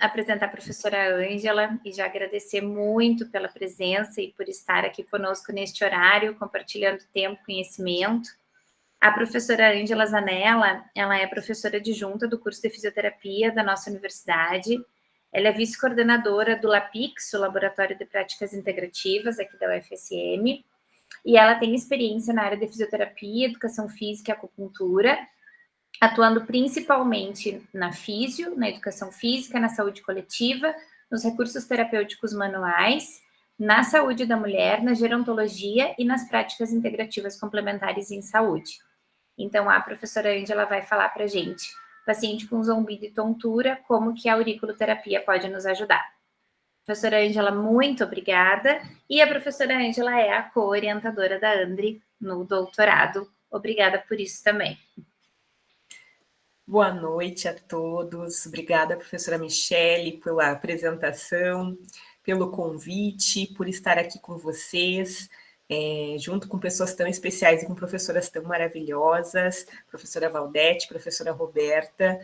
apresentar a professora Ângela e já agradecer muito pela presença e por estar aqui conosco neste horário, compartilhando tempo, conhecimento. A professora Ângela Zanella, ela é professora adjunta do curso de fisioterapia da nossa universidade. Ela é vice-coordenadora do LAPIX, o Laboratório de Práticas Integrativas, aqui da UFSM, e ela tem experiência na área de fisioterapia, educação física e acupuntura, atuando principalmente na físio, na educação física, na saúde coletiva, nos recursos terapêuticos manuais, na saúde da mulher, na gerontologia e nas práticas integrativas complementares em saúde. Então, a professora Ângela vai falar para a gente, paciente com zombido e tontura, como que a auriculoterapia pode nos ajudar. Professora Ângela, muito obrigada. E a professora Ângela é a co-orientadora da Andri no doutorado. Obrigada por isso também. Boa noite a todos. Obrigada, professora Michele, pela apresentação, pelo convite, por estar aqui com vocês, junto com pessoas tão especiais e com professoras tão maravilhosas, professora Valdete, professora Roberta.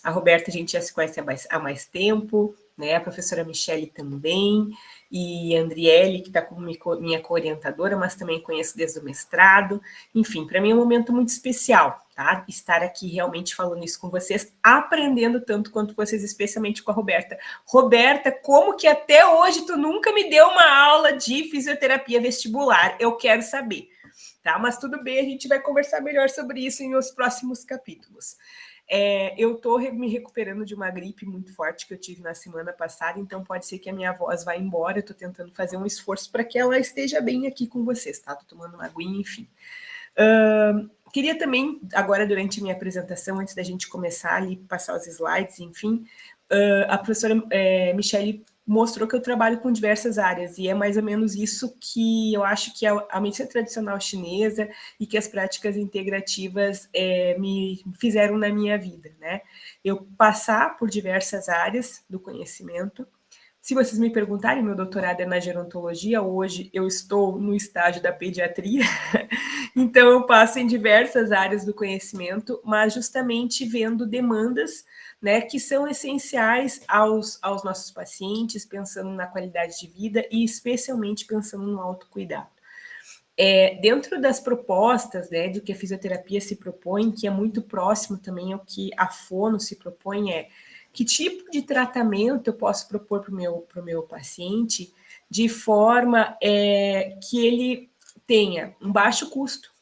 A Roberta a gente já se conhece há mais tempo, né? A professora Michele também, e a Andriele, que está como minha co-orientadora, mas também conheço desde o mestrado. Enfim, para mim é um momento muito especial, tá? Estar aqui realmente falando isso com vocês, aprendendo tanto quanto vocês, especialmente com a Roberta. Roberta, como que até hoje tu nunca me deu uma aula de fisioterapia vestibular? Eu quero saber, tá? Mas tudo bem, a gente vai conversar melhor sobre isso nos próximos capítulos. Eu estou me recuperando de uma gripe muito forte que eu tive na semana passada, então pode ser que a minha voz vá embora. Eu estou tentando fazer um esforço para que ela esteja bem aqui com vocês, tá? Estou tomando uma aguinha, enfim. Queria também, agora durante a minha apresentação, antes da gente começar ali, passar os slides, enfim, a professora Michele mostrou que eu trabalho com diversas áreas, e é mais ou menos isso que eu acho que a medicina tradicional chinesa e que as práticas integrativas me fizeram na minha vida, né? Eu passar por diversas áreas do conhecimento. Se vocês me perguntarem, meu doutorado é na gerontologia, hoje eu estou no estágio da pediatria, então eu passo em diversas áreas do conhecimento, mas justamente vendo demandas, né, que são essenciais aos nossos pacientes, pensando na qualidade de vida e especialmente pensando no autocuidado. Dentro das propostas, né, do que a fisioterapia se propõe, que é muito próximo também ao que a fono se propõe, que tipo de tratamento eu posso propor para o meu paciente de forma que ele tenha um baixo custo,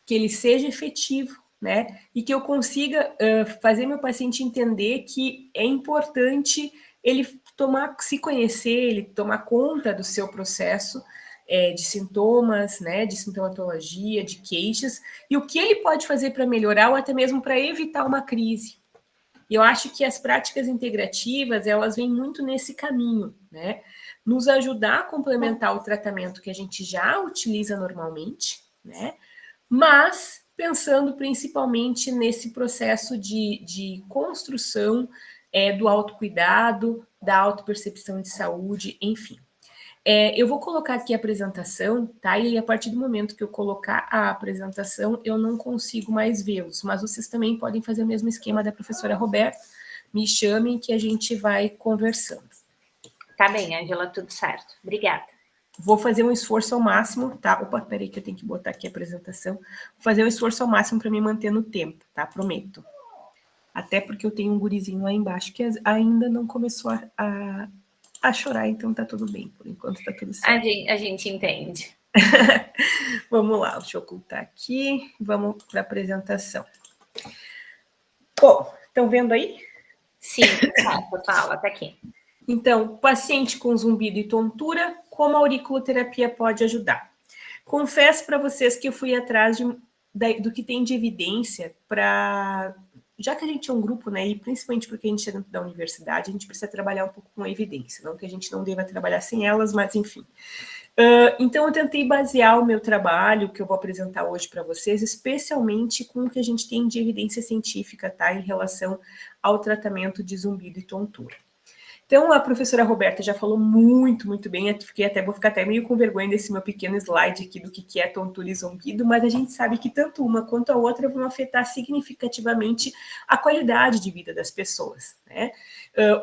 que ele seja efetivo, né? E que eu consiga fazer meu paciente entender que é importante ele se conhecer, ele tomar conta do seu processo de sintomas, né? De sintomatologia, de queixas, e o que ele pode fazer para melhorar ou até mesmo para evitar uma crise. E eu acho que as práticas integrativas, elas vêm muito nesse caminho, né? Nos ajudar a complementar o tratamento que a gente já utiliza normalmente, né? Mas pensando principalmente nesse processo de construção do autocuidado, da autopercepção de saúde, enfim. Eu vou colocar aqui a apresentação, tá? E a partir do momento que eu colocar a apresentação, eu não consigo mais vê-los, mas vocês também podem fazer o mesmo esquema da professora Roberta, me chamem que a gente vai conversando. Tá bem, Ângela, tudo certo. Obrigada. Vou fazer um esforço ao máximo, tá? Opa, peraí que eu tenho que botar aqui a apresentação. Vou fazer um esforço ao máximo para me manter no tempo, tá? Prometo. Até porque eu tenho um gurizinho lá embaixo que ainda não começou a chorar, então tá tudo bem. Por enquanto tá tudo certo. A gente entende. Vamos lá, deixa eu ocultar aqui. Vamos para a apresentação. Bom, estão vendo aí? Sim, total, até aqui. Então, paciente com zumbido e tontura, como a auriculoterapia pode ajudar? Confesso para vocês que eu fui atrás do que tem de evidência para... Já que a gente é um grupo, né, e principalmente porque a gente é dentro da universidade, a gente precisa trabalhar um pouco com a evidência, não que a gente não deva trabalhar sem elas, mas enfim. Então, eu tentei basear o meu trabalho, que eu vou apresentar hoje para vocês, especialmente com o que a gente tem de evidência científica, tá, em relação ao tratamento de zumbido e tontura. Então, a professora Roberta já falou muito, muito bem, vou ficar até meio com vergonha desse meu pequeno slide aqui do que é tontura e zumbido, mas a gente sabe que tanto uma quanto a outra vão afetar significativamente a qualidade de vida das pessoas, né?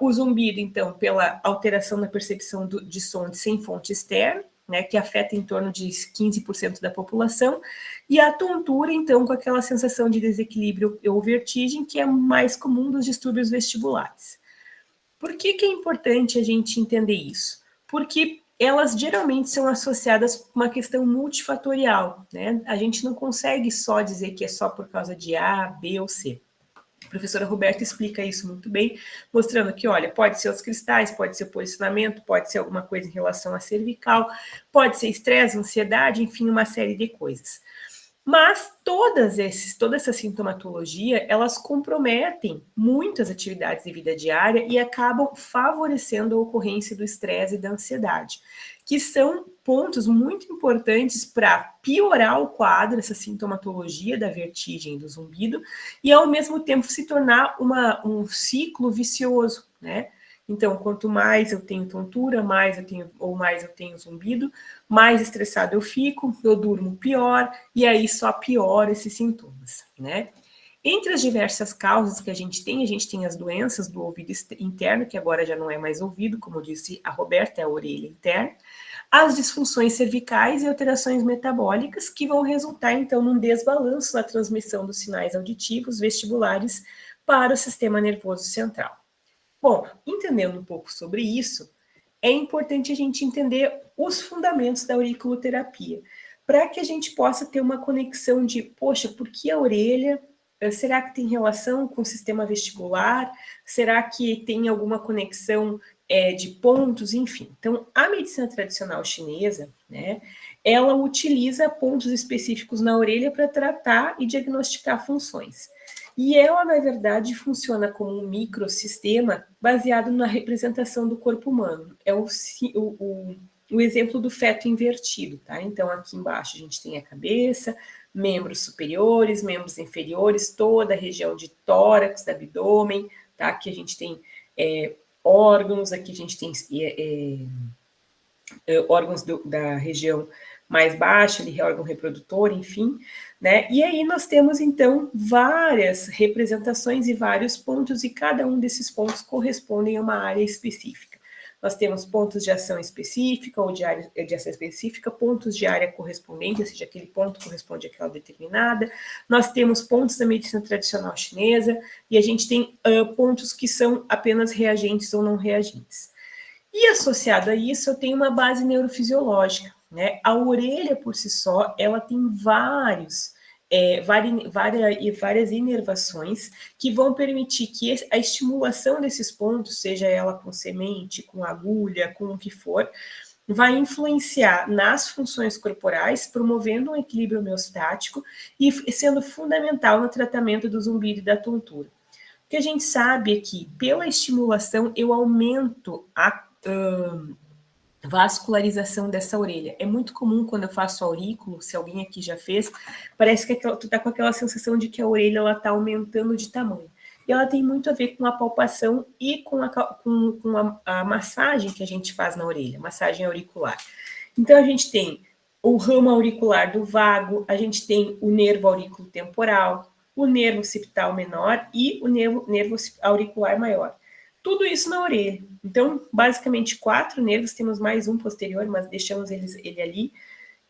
O zumbido, então, pela alteração na percepção de som sem fonte externa, né, que afeta em torno de 15% da população, e a tontura, então, com aquela sensação de desequilíbrio ou vertigem, que é mais comum dos distúrbios vestibulares. Por que é importante a gente entender isso? Porque elas geralmente são associadas com uma questão multifatorial, né? A gente não consegue só dizer que é só por causa de A, B ou C. A professora Roberta explica isso muito bem, mostrando que, olha, pode ser os cristais, pode ser o posicionamento, pode ser alguma coisa em relação à cervical, pode ser estresse, ansiedade, enfim, uma série de coisas. Mas toda essa sintomatologia, elas comprometem muitas atividades de vida diária e acabam favorecendo a ocorrência do estresse e da ansiedade, que são pontos muito importantes para piorar o quadro, essa sintomatologia da vertigem e do zumbido, e ao mesmo tempo se tornar um ciclo vicioso, né? Então, quanto mais eu tenho tontura, mais eu tenho zumbido, mais estressado eu fico, eu durmo pior, e aí só piora esses sintomas, né? Entre as diversas causas que a gente tem as doenças do ouvido interno, que agora já não é mais ouvido, como disse a Roberta, é a orelha interna, as disfunções cervicais e alterações metabólicas, que vão resultar, então, num desbalanço na transmissão dos sinais auditivos vestibulares para o sistema nervoso central. Bom, entendendo um pouco sobre isso, é importante a gente entender os fundamentos da auriculoterapia, para que a gente possa ter uma conexão de, poxa, por que a orelha? Será que tem relação com o sistema vestibular? Será que tem alguma conexão de pontos? Enfim, então, a medicina tradicional chinesa, né, ela utiliza pontos específicos na orelha para tratar e diagnosticar funções. E ela, na verdade, funciona como um microsistema baseado na representação do corpo humano. É o exemplo do feto invertido, tá? Então, aqui embaixo a gente tem a cabeça, membros superiores, membros inferiores, toda a região de tórax, abdômen, tá? Aqui a gente tem órgãos, aqui a gente tem órgãos da região mais baixa, ali, órgão reprodutor, enfim, né? E aí nós temos, então, várias representações e vários pontos, e cada um desses pontos correspondem a uma área específica. Nós temos pontos de ação específica ou de ação específica, pontos de área correspondente, ou seja, aquele ponto corresponde àquela determinada. Nós temos pontos da medicina tradicional chinesa, e a gente tem pontos que são apenas reagentes ou não reagentes. E associado a isso, eu tenho uma base neurofisiológica, né? A orelha, por si só, ela tem várias inervações que vão permitir que a estimulação desses pontos, seja ela com semente, com agulha, com o que for, vai influenciar nas funções corporais, promovendo um equilíbrio homeostático e sendo fundamental no tratamento do zumbido e da tontura. O que a gente sabe é que, pela estimulação, eu aumento a vascularização dessa orelha. É muito comum quando eu faço aurículo, se alguém aqui já fez, parece que tu tá com aquela sensação de que a orelha ela tá aumentando de tamanho. E ela tem muito a ver com a palpação e com a massagem que a gente faz na orelha, massagem auricular. Então, a gente tem o ramo auricular do vago, a gente tem o nervo aurículo temporal, o nervo occipital menor e o nervo auricular maior. Tudo isso na orelha. Então, basicamente, 4 nervos, temos mais um posterior, mas deixamos ele ali.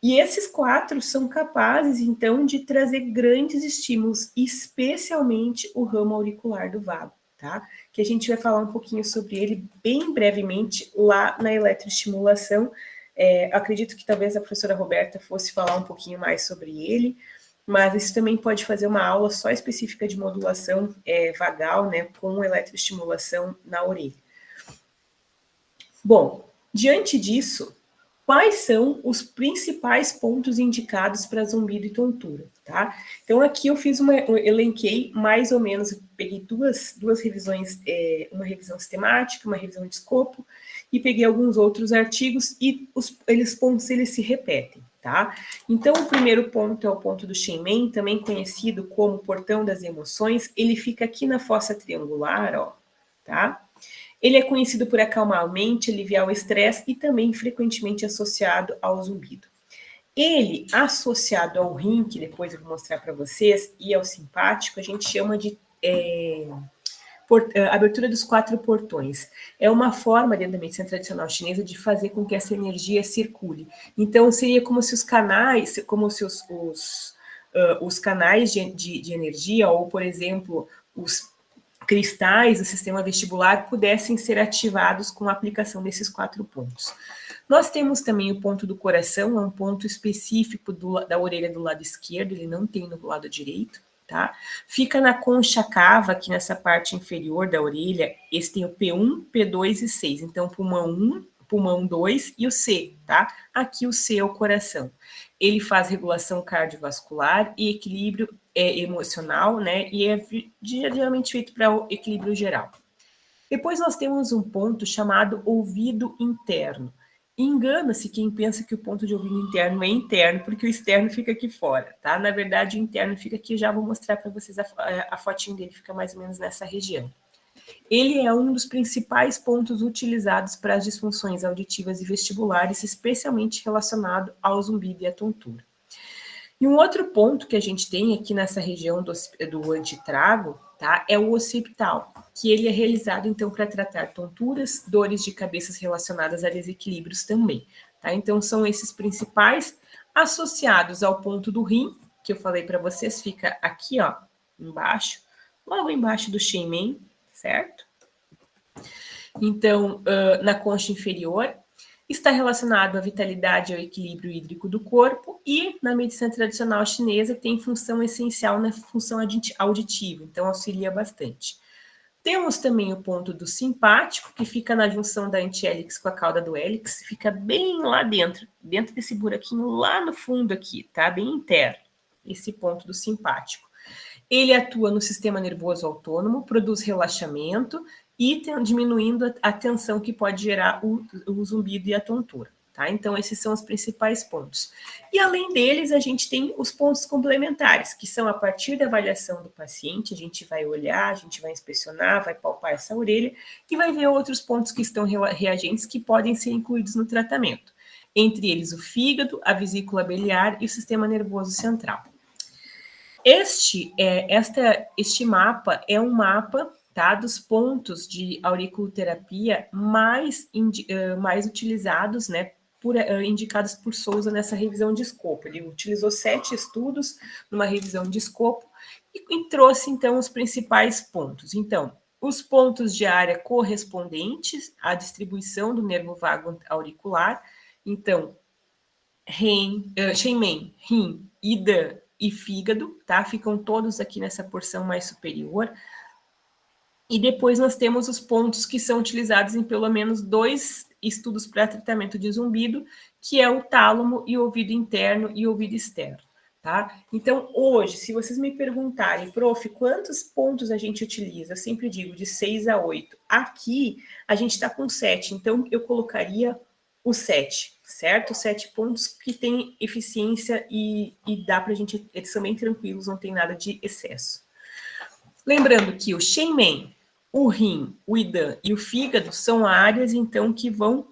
E esses 4 são capazes, então, de trazer grandes estímulos, especialmente o ramo auricular do vago, tá? Que a gente vai falar um pouquinho sobre ele bem brevemente lá na eletroestimulação. Acredito que talvez a professora Roberta fosse falar um pouquinho mais sobre ele, mas isso também pode fazer uma aula só específica de modulação vagal, né, com eletroestimulação na orelha. Bom, diante disso, quais são os principais pontos indicados para zumbido e tontura, tá? Então, aqui eu elenquei mais ou menos, peguei duas revisões, uma revisão sistemática, uma revisão de escopo, e peguei alguns outros artigos, e os pontos se repetem, tá? Então, o primeiro ponto é o ponto do Shenmen, também conhecido como portão das emoções. Ele fica aqui na fossa triangular, ó, tá? Ele é conhecido por acalmar a mente, aliviar o estresse e também frequentemente associado ao zumbido. Ele, associado ao rim, que depois eu vou mostrar para vocês, e ao simpático, a gente chama de abertura dos 4 portões. É uma forma, dentro da medicina tradicional chinesa, de fazer com que essa energia circule. Então, seria como se os canais, os canais de energia, ou, por exemplo, os cristais do sistema vestibular pudessem ser ativados com a aplicação desses 4 pontos. Nós temos também o ponto do coração, é um ponto específico da orelha do lado esquerdo, ele não tem no lado direito, tá? Fica na concha cava, aqui nessa parte inferior da orelha, esse tem o P1, P2 e 6, então pulmão 1, pulmão 2 e o C, tá? Aqui o C é o coração. Ele faz regulação cardiovascular e equilíbrio emocional, né? E é geralmente feito para o equilíbrio geral. Depois nós temos um ponto chamado ouvido interno. Engana-se quem pensa que o ponto de ouvido interno é interno, porque o externo fica aqui fora, tá? Na verdade, o interno fica aqui, já vou mostrar para vocês a fotinho dele, fica mais ou menos nessa região. Ele é um dos principais pontos utilizados para as disfunções auditivas e vestibulares, especialmente relacionado ao zumbido e à tontura. E um outro ponto que a gente tem aqui nessa região do antitrago, tá, é o occipital, que ele é realizado, então, para tratar tonturas, dores de cabeças relacionadas a desequilíbrios também, tá? Então, são esses principais associados ao ponto do rim, que eu falei para vocês, fica aqui, ó, embaixo, logo embaixo do Shenmen, certo? Então, na concha inferior, está relacionado à vitalidade e ao equilíbrio hídrico do corpo e, na medicina tradicional chinesa, tem função essencial na função auditiva, então auxilia bastante. Temos também o ponto do simpático, que fica na junção da antihélix com a cauda do hélix, fica bem lá dentro desse buraquinho lá no fundo aqui, tá? Bem interno, esse ponto do simpático. Ele atua no sistema nervoso autônomo, produz relaxamento e diminuindo a tensão que pode gerar o zumbido e a tontura, tá? Então, esses são os principais pontos. E, além deles, a gente tem os pontos complementares, que são a partir da avaliação do paciente, a gente vai olhar, a gente vai inspecionar, vai palpar essa orelha e vai ver outros pontos que estão reagentes que podem ser incluídos no tratamento. Entre eles, o fígado, a vesícula biliar e o sistema nervoso central. Este mapa é um mapa, tá, dos pontos de auriculoterapia mais utilizados, né, indicados por Souza nessa revisão de escopo. Ele utilizou 7 estudos numa revisão de escopo e trouxe, então, os principais pontos. Então, os pontos de área correspondentes à distribuição do nervo vago auricular. Então, Shenmen, rim, Ida e fígado, tá? Ficam todos aqui nessa porção mais superior. E depois nós temos os pontos que são utilizados em pelo menos 2 estudos para tratamento de zumbido, que é o tálamo e o ouvido interno e o ouvido externo, tá? Então, hoje, se vocês me perguntarem, prof, quantos pontos a gente utiliza? Eu sempre digo de 6 a 8. Aqui, a gente está com 7, então eu colocaria o 7, certo? 7 pontos que têm eficiência e dá para a gente, eles são bem tranquilos, não tem nada de excesso. Lembrando que o Shenmen, o rim, o Idan e o fígado são áreas, então, que vão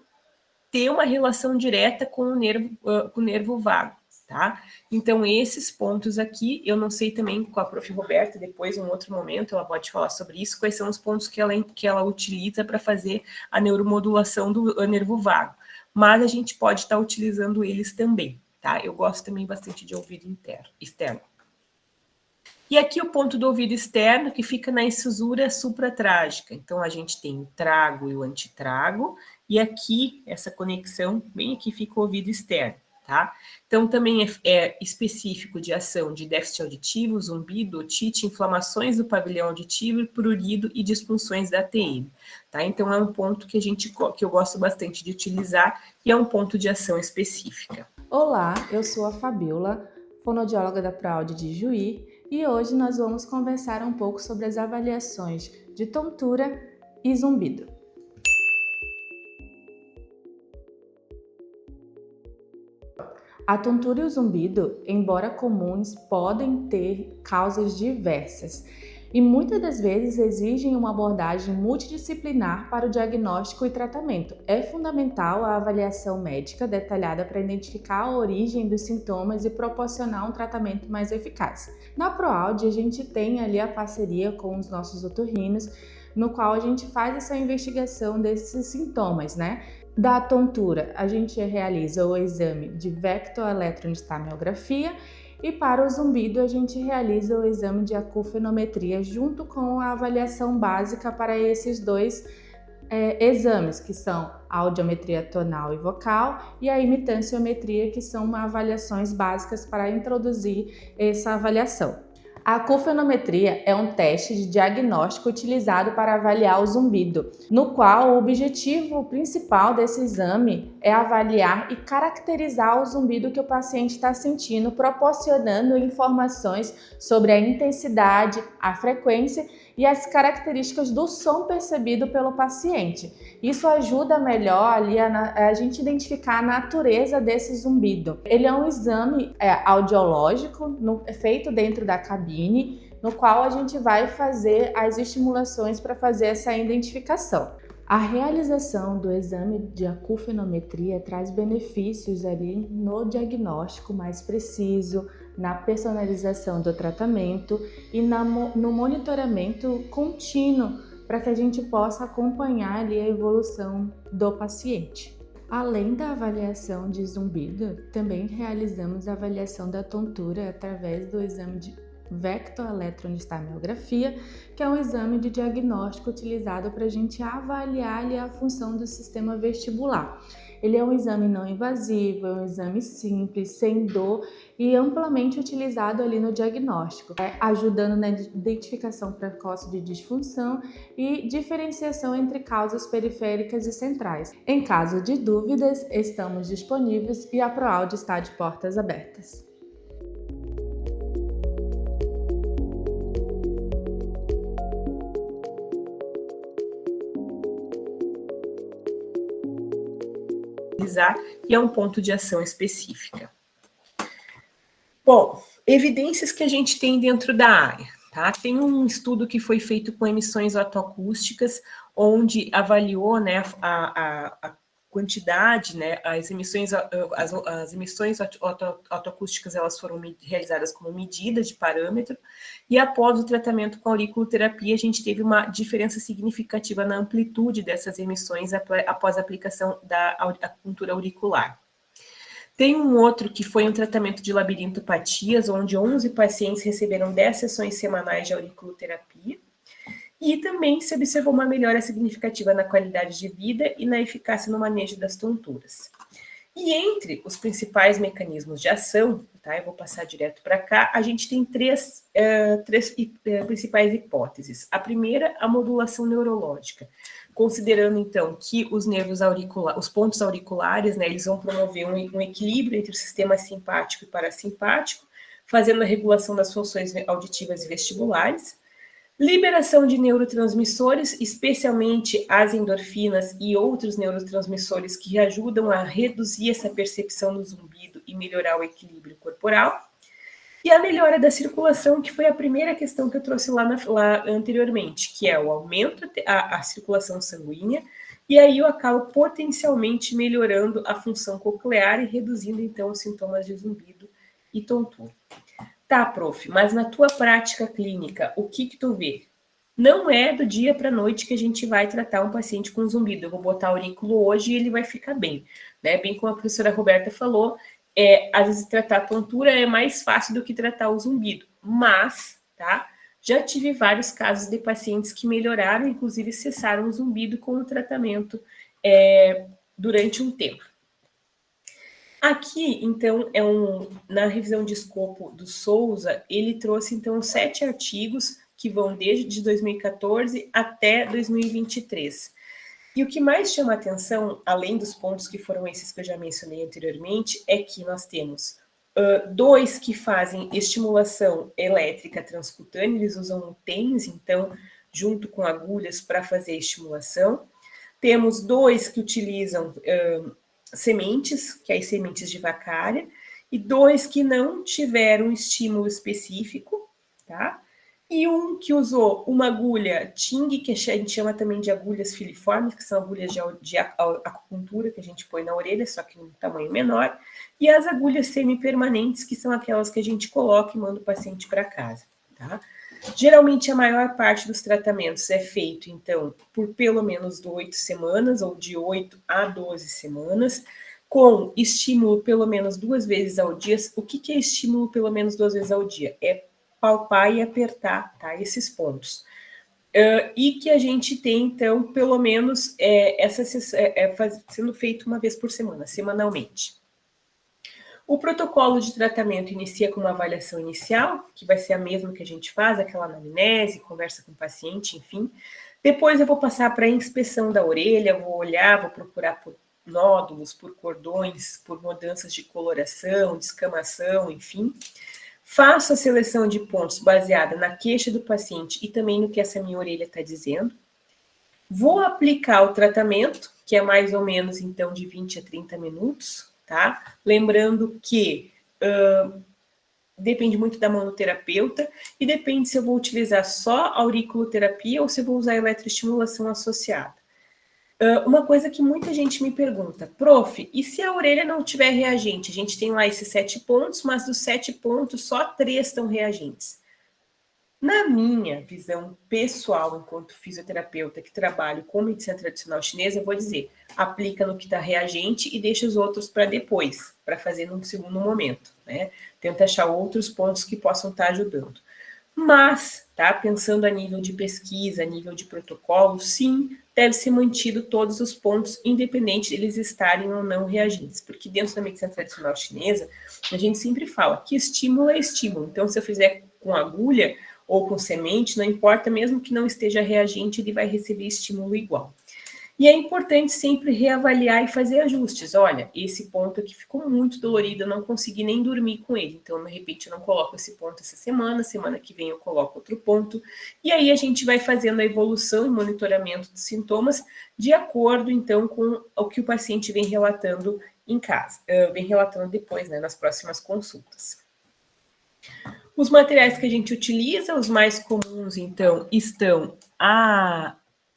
ter uma relação direta com o nervo vago, tá? Então, esses pontos aqui, eu não sei também com a prof. Roberta, depois, em um outro momento, ela pode falar sobre isso, quais são os pontos que ela utiliza para fazer a neuromodulação do nervo vago. Mas a gente pode estar utilizando eles também, tá? Eu gosto também bastante de ouvido externo. E aqui o ponto do ouvido externo, que fica na incisura supratrágica. Então, a gente tem o trago e o antitrago, e aqui, essa conexão, bem aqui fica o ouvido externo, tá? Então, também é específico de ação de déficit auditivo, zumbido, otite, inflamações do pavilhão auditivo, prurido e disfunções da TM, tá? Então, é um ponto que eu gosto bastante de utilizar e é um ponto de ação específica. Olá, eu sou a Fabiola, fonoaudióloga da PROAUD de Juí, e hoje nós vamos conversar um pouco sobre as avaliações de tontura e zumbido. A tontura e o zumbido, embora comuns, podem ter causas diversas. e muitas das vezes exigem uma abordagem multidisciplinar para o diagnóstico e tratamento. É fundamental a avaliação médica detalhada para identificar a origem dos sintomas e proporcionar um tratamento mais eficaz. Na ProAude, a gente tem ali a parceria com os nossos otorrinos, no qual a gente faz essa investigação desses sintomas, né? Da tontura, a gente realiza o exame de vectoeletroenstamiografia e para o zumbido a gente realiza o exame de acufenometria junto com a avaliação básica para esses dois exames, que são a audiometria tonal e vocal e a imitanciometria, que são avaliações básicas para introduzir essa avaliação. A acufenometria é um teste de diagnóstico utilizado para avaliar o zumbido, no qual o objetivo principal desse exame é avaliar e caracterizar o zumbido que o paciente está sentindo, proporcionando informações sobre a intensidade, a frequência e as características do som percebido pelo paciente. Isso ajuda melhor ali a gente identificar a natureza desse zumbido. Ele é um exame audiológico feito dentro da cabine, no qual a gente vai fazer as estimulações para fazer essa identificação. A realização do exame de acufenometria traz benefícios ali no diagnóstico mais preciso, na personalização do tratamento e no monitoramento contínuo para que a gente possa acompanhar ali a evolução do paciente. Além da avaliação de zumbido, também realizamos a avaliação da tontura através do exame de vectoeletroenstamiografia, que é um exame de diagnóstico utilizado para a gente avaliar ali a função do sistema vestibular. Ele é um exame não invasivo, é um exame simples, sem dor e amplamente utilizado ali no diagnóstico, ajudando na identificação precoce de disfunção e diferenciação entre causas periféricas e centrais. Em caso de dúvidas, estamos disponíveis e a ProAude está de portas abertas. E é um ponto de ação específica. Bom, evidências que a gente tem dentro da área, tá? Tem um estudo que foi feito com emissões otoacústicas, onde avaliou, né, a quantidade, né, as emissões otoacústicas, elas foram realizadas como medida de parâmetro, e após o tratamento com auriculoterapia, a gente teve uma diferença significativa na amplitude dessas emissões após a aplicação da acupuntura auricular. Tem um outro que foi um tratamento de labirintopatias, onde 11 pacientes receberam 10 sessões semanais de auriculoterapia, e também se observou uma melhora significativa na qualidade de vida e na eficácia no manejo das tonturas. E entre os principais mecanismos de ação, tá, eu vou passar direto para cá, a gente tem três principais hipóteses. A primeira, a modulação neurológica, considerando então que os nervos auriculares, os pontos auriculares, né, eles vão promover um equilíbrio entre o sistema simpático e parasimpático, fazendo a regulação das funções auditivas e vestibulares. Liberação de neurotransmissores, especialmente as endorfinas e outros neurotransmissores que ajudam a reduzir essa percepção do zumbido e melhorar o equilíbrio corporal. E a melhora da circulação, que foi a primeira questão que eu trouxe lá anteriormente, que é o aumento da circulação sanguínea, e aí eu acabo potencialmente melhorando a função coclear e reduzindo, então, os sintomas de zumbido e tontura. Tá, prof, mas na tua prática clínica, o que tu vê? Não é do dia para a noite que a gente vai tratar um paciente com zumbido. Eu vou botar aurículo hoje e ele vai ficar bem, né? Bem como a professora Roberta falou, às vezes tratar a tontura é mais fácil do que tratar o zumbido. Mas, tá? Já tive vários casos de pacientes que melhoraram, inclusive cessaram o zumbido com o tratamento durante um tempo. Aqui, então, na revisão de escopo do Souza, ele trouxe, então, 7 artigos que vão desde 2014 até 2023. E o que mais chama atenção, além dos pontos que foram esses que eu já mencionei anteriormente, é que nós temos 2 que fazem estimulação elétrica transcutânea, eles usam um TENS, então, junto com agulhas para fazer a estimulação. Temos 2 que utilizam sementes, que é as sementes de vacária, e 2 que não tiveram estímulo específico, tá? e um que usou uma agulha Ting, que a gente chama também de agulhas filiformes, que são agulhas de acupuntura que a gente põe na orelha, só que num tamanho menor, e as agulhas semipermanentes, que são aquelas que a gente coloca e manda o paciente para casa, tá? Geralmente, a maior parte dos tratamentos é feito, então, por pelo menos 8 semanas, ou de 8 a 12 semanas, com estímulo pelo menos 2 vezes ao dia. O que é estímulo pelo menos 2 vezes ao dia? É palpar e apertar, tá? Esses pontos. E que a gente tem, então, pelo menos sendo feito uma vez por semana, semanalmente. O protocolo de tratamento inicia com uma avaliação inicial, que vai ser a mesma que a gente faz, aquela anamnese, conversa com o paciente, enfim. Depois eu vou passar para a inspeção da orelha, vou olhar, vou procurar por nódulos, por cordões, por mudanças de coloração, descamação, enfim. Faço a seleção de pontos baseada na queixa do paciente e também no que essa minha orelha está dizendo. Vou aplicar o tratamento, que é mais ou menos, então, de 20 a 30 minutos, tá? Lembrando que depende muito da manoterapeuta e depende se eu vou utilizar só auriculoterapia ou se eu vou usar eletroestimulação associada. Uma coisa que muita gente me pergunta, prof, e se a orelha não tiver reagente? A gente tem lá esses 7 pontos, mas dos 7 pontos, só 3 estão reagentes. Na minha visão pessoal, enquanto fisioterapeuta que trabalho com medicina tradicional chinesa, eu vou dizer, aplica no que está reagente e deixa os outros para depois, para fazer num segundo momento, né? Tenta achar outros pontos que possam estar ajudando. Mas, tá, pensando a nível de pesquisa, a nível de protocolo, sim, deve ser mantido todos os pontos, independente de eles estarem ou não reagentes, porque dentro da medicina tradicional chinesa, a gente sempre fala que estímulo é estímulo. Então, se eu fizer com agulha ou com semente, não importa, mesmo que não esteja reagente, ele vai receber estímulo igual. E é importante sempre reavaliar e fazer ajustes. Olha, esse ponto aqui ficou muito dolorido, eu não consegui nem dormir com ele. Então, de repente, eu não coloco esse ponto essa semana que vem eu coloco outro ponto. E aí a gente vai fazendo a evolução e monitoramento dos sintomas de acordo, então, com o que o paciente vem relatando em casa, vem relatando depois, né, nas próximas consultas. Os materiais que a gente utiliza, os mais comuns, então, estão a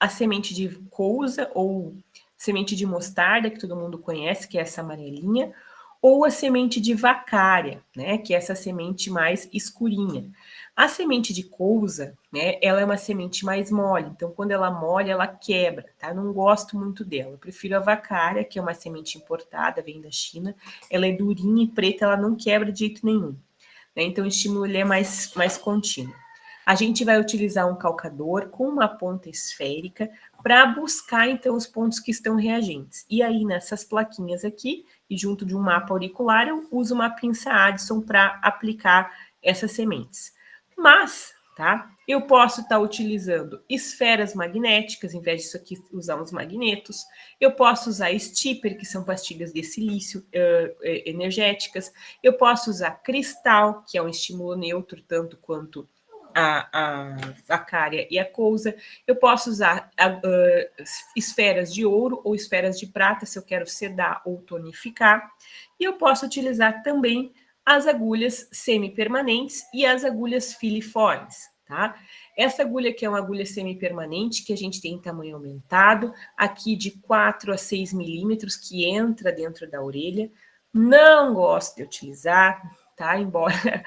semente de couza ou semente de mostarda, que todo mundo conhece, que é essa amarelinha, ou a semente de vacária, né, que é essa semente mais escurinha. A semente de couza, né, ela é uma semente mais mole, então quando ela molha, ela quebra, tá? Não gosto muito dela. Eu prefiro a vacária, que é uma semente importada, vem da China. Ela é durinha e preta, ela não quebra de jeito nenhum. Né? Então, o estímulo ele é mais contínuo. A gente vai utilizar um calcador com uma ponta esférica para buscar, então, os pontos que estão reagentes. E aí, nessas plaquinhas aqui, e junto de um mapa auricular, eu uso uma pinça Addison para aplicar essas sementes. Mas, tá? Eu posso estar utilizando esferas magnéticas, em vez disso aqui usar uns magnetos. Eu posso usar stipper, que são pastilhas de silício energéticas. Eu posso usar cristal, que é um estímulo neutro, tanto quanto a vacária e a couza. Eu posso usar esferas de ouro ou esferas de prata, se eu quero sedar ou tonificar. E eu posso utilizar também as agulhas semipermanentes e as agulhas filiformes, tá? Essa agulha aqui é uma agulha semipermanente que a gente tem em tamanho aumentado, aqui de 4 a 6 milímetros, que entra dentro da orelha. Não gosto de utilizar, tá? Embora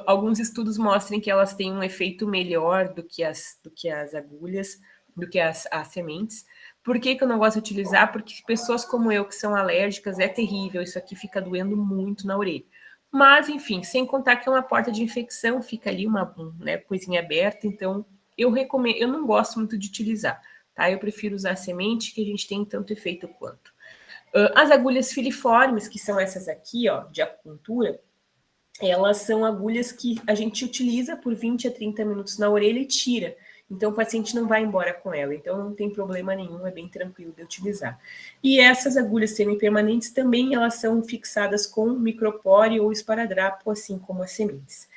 alguns estudos mostrem que elas têm um efeito melhor do que as agulhas, do que as sementes. Por que eu não gosto de utilizar? Porque pessoas como eu, que são alérgicas, é terrível, isso aqui fica doendo muito na orelha. Mas, enfim, sem contar que é uma porta de infecção, fica ali uma coisinha aberta, então eu recomendo, eu não gosto muito de utilizar, tá? Eu prefiro usar a semente, que a gente tem tanto efeito quanto. As agulhas filiformes, que são essas aqui, ó, de acupuntura, elas são agulhas que a gente utiliza por 20 a 30 minutos na orelha e tira. Então, o paciente não vai embora com ela. Então, não tem problema nenhum, é bem tranquilo de utilizar. E essas agulhas semipermanentes também, elas são fixadas com micropore ou esparadrapo, assim como as sementes.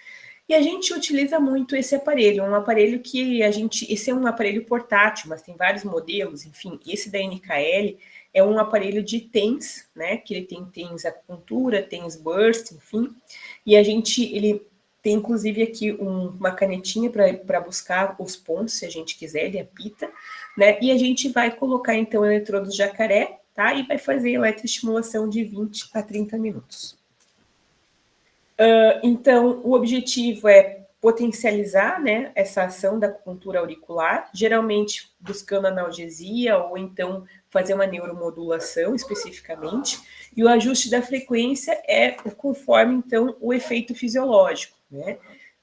E a gente utiliza muito esse aparelho, um aparelho que esse é um aparelho portátil, mas tem vários modelos, enfim, esse da NKL é um aparelho de TENS, né, que ele tem TENS acupuntura, TENS burst, enfim, e ele Tem, inclusive, aqui uma canetinha para buscar os pontos, se a gente quiser, ele apita, né? E a gente vai colocar, então, o eletrodo jacaré, tá? E vai fazer eletroestimulação de 20 a 30 minutos. Então, o objetivo é potencializar, né, essa ação da acupuntura auricular, geralmente buscando analgesia ou então fazer uma neuromodulação especificamente, e o ajuste da frequência é conforme, então, o efeito fisiológico, né?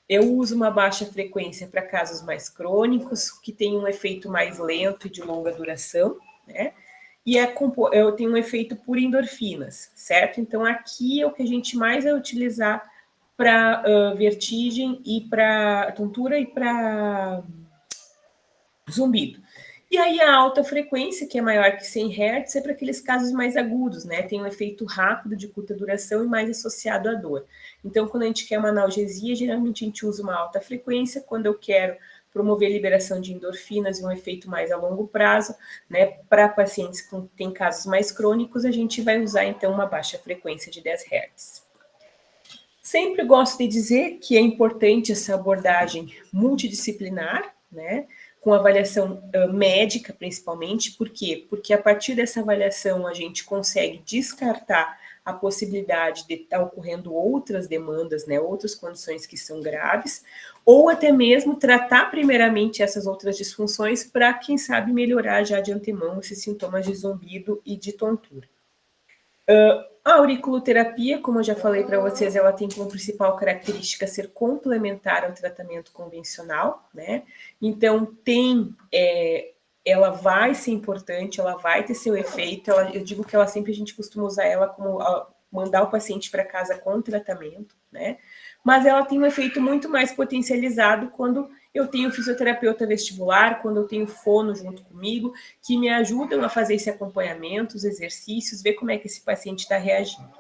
Eu uso uma baixa frequência para casos mais crônicos, que tem um efeito mais lento e de longa duração, né? E eu tenho um efeito por endorfinas, certo? Então, aqui é o que a gente mais vai utilizar para vertigem e para tontura e para zumbido. E aí a alta frequência, que é maior que 100 Hz, é para aqueles casos mais agudos, né? Tem um efeito rápido, de curta duração e mais associado à dor. Então, quando a gente quer uma analgesia, geralmente a gente usa uma alta frequência. Quando eu quero promover a liberação de endorfinas e um efeito mais a longo prazo, né? Para pacientes que têm casos mais crônicos, a gente vai usar, então, uma baixa frequência de 10 Hz. Sempre gosto de dizer que é importante essa abordagem multidisciplinar, né? Com avaliação médica, principalmente. Por quê? Porque a partir dessa avaliação a gente consegue descartar a possibilidade de estar ocorrendo outras demandas, né, outras condições que são graves, ou até mesmo tratar primeiramente essas outras disfunções para, quem sabe, melhorar já de antemão esses sintomas de zumbido e de tontura. A auriculoterapia, como eu já falei para vocês, ela tem como principal característica ser complementar ao tratamento convencional, né? Então, ela vai ser importante, ela vai ter seu efeito. Eu digo que a gente costuma usar ela como mandar o paciente para casa com tratamento, né? Mas ela tem um efeito muito mais potencializado quando eu tenho fisioterapeuta vestibular, quando eu tenho fono junto comigo, que me ajudam a fazer esse acompanhamento, os exercícios, ver como é que esse paciente está reagindo.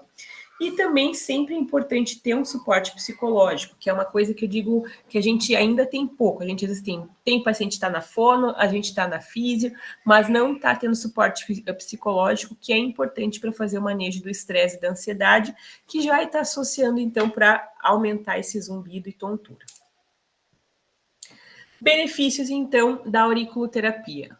E também sempre é importante ter um suporte psicológico, que é uma coisa que eu digo que a gente ainda tem pouco. A gente às vezes tem paciente que está na fono, a gente está na físio, mas não está tendo suporte psicológico, que é importante para fazer o manejo do estresse e da ansiedade, que já está associando, então, para aumentar esse zumbido e tontura. Benefícios, então, da auriculoterapia.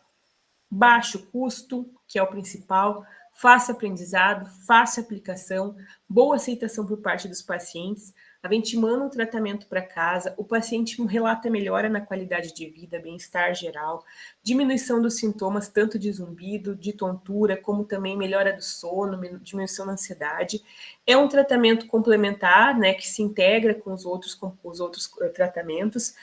Baixo custo, que é o principal, fácil aprendizado, fácil aplicação, boa aceitação por parte dos pacientes, a gente manda um tratamento para casa, o paciente relata melhora na qualidade de vida, bem-estar geral, diminuição dos sintomas, tanto de zumbido, de tontura, como também melhora do sono, diminuição da ansiedade. É um tratamento complementar, né, que se integra com os outros tratamentos,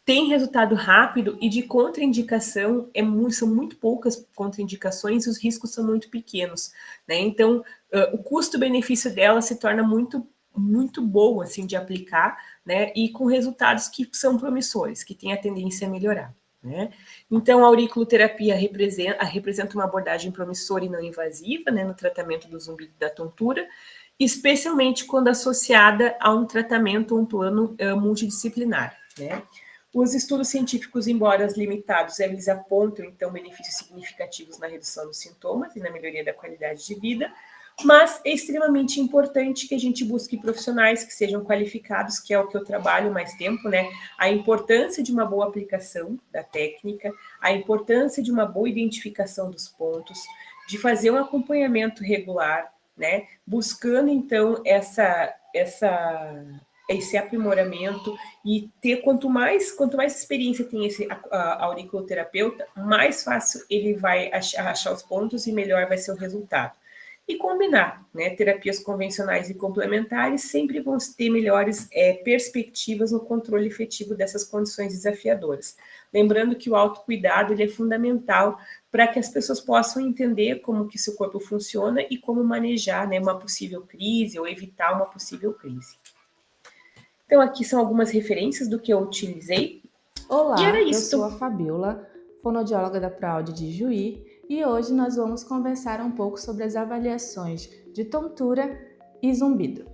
tem resultado rápido e de contraindicação, são muito poucas contraindicações e os riscos são muito pequenos, né? Então, o custo-benefício dela se torna muito, muito bom, assim, de aplicar, né? E com resultados que são promissores, que têm a tendência a melhorar, né? Então, a auriculoterapia representa uma abordagem promissora e não invasiva, né, no tratamento do zumbido e da tontura, especialmente quando associada a um tratamento ou um plano multidisciplinar, né? Os estudos científicos, embora limitados, eles apontam, então, benefícios significativos na redução dos sintomas e na melhoria da qualidade de vida, mas é extremamente importante que a gente busque profissionais que sejam qualificados, que é o que eu trabalho mais tempo, né? A importância de uma boa aplicação da técnica, a importância de uma boa identificação dos pontos, de fazer um acompanhamento regular, né? Buscando, então, esse aprimoramento e ter quanto mais experiência tem esse auriculoterapeuta, mais fácil ele vai achar os pontos e melhor vai ser o resultado. E combinar, né? Terapias convencionais e complementares sempre vão ter melhores perspectivas no controle efetivo dessas condições desafiadoras. Lembrando que o autocuidado ele é fundamental para que as pessoas possam entender como que seu corpo funciona e como manejar, né, uma possível crise ou evitar uma possível crise. Então, aqui são algumas referências do que eu utilizei. Olá, e era eu isso. sou a Fabiola, fonoaudióloga da Praude de Juí, e hoje nós vamos conversar um pouco sobre as avaliações de tontura e zumbido.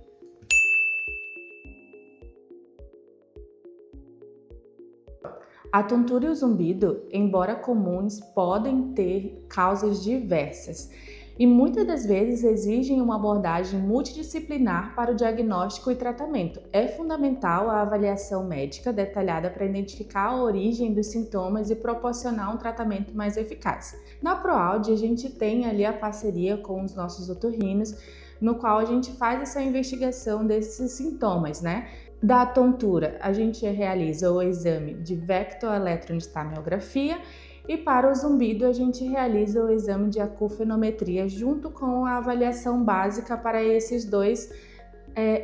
A tontura e o zumbido, embora comuns, podem ter causas diversas. e muitas das vezes exigem uma abordagem multidisciplinar para o diagnóstico e tratamento. É fundamental a avaliação médica detalhada para identificar a origem dos sintomas e proporcionar um tratamento mais eficaz. Na ProAude, a gente tem ali a parceria com os nossos otorrinos, no qual a gente faz essa investigação desses sintomas, né? Da tontura, a gente realiza o exame de vectoeletroencefalografia e para o zumbido a gente realiza o exame de acufenometria junto com a avaliação básica para esses dois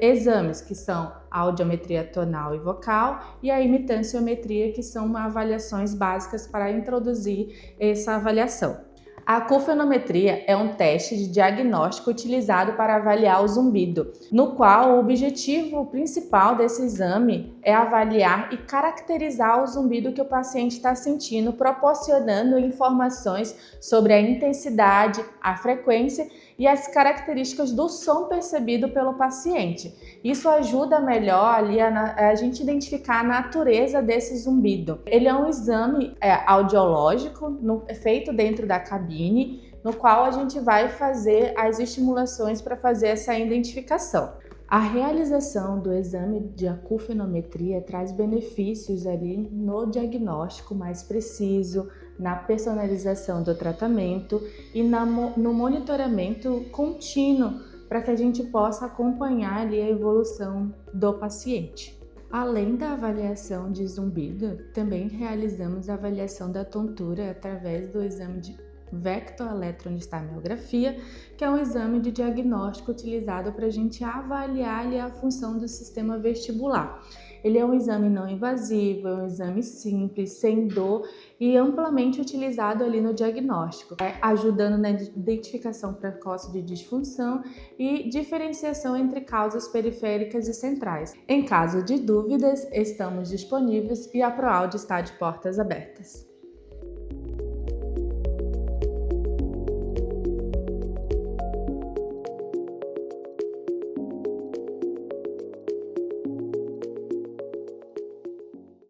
exames, que são a audiometria tonal e vocal e a imitanciometria, que são avaliações básicas para introduzir essa avaliação. A acufenometria é um teste de diagnóstico utilizado para avaliar o zumbido, no qual o objetivo principal desse exame é avaliar e caracterizar o zumbido que o paciente está sentindo, proporcionando informações sobre a intensidade, a frequência e as características do som percebido pelo paciente. Isso ajuda melhor ali a gente identificar a natureza desse zumbido. Ele é um exame audiológico feito dentro da cabine, no qual a gente vai fazer as estimulações para fazer essa identificação. A realização do exame de acufenometria traz benefícios ali no diagnóstico mais preciso, na personalização do tratamento e no monitoramento contínuo para que a gente possa acompanhar ali a evolução do paciente. Além da avaliação de zumbido, também realizamos a avaliação da tontura através do exame de vectoeletroencefalografia, que é um exame de diagnóstico utilizado para a gente avaliar ali a função do sistema vestibular. Ele é um exame não invasivo, é um exame simples, sem dor e amplamente utilizado ali no diagnóstico, ajudando na identificação precoce de disfunção e diferenciação entre causas periféricas e centrais. Em caso de dúvidas, estamos disponíveis e a ProAude está de portas abertas.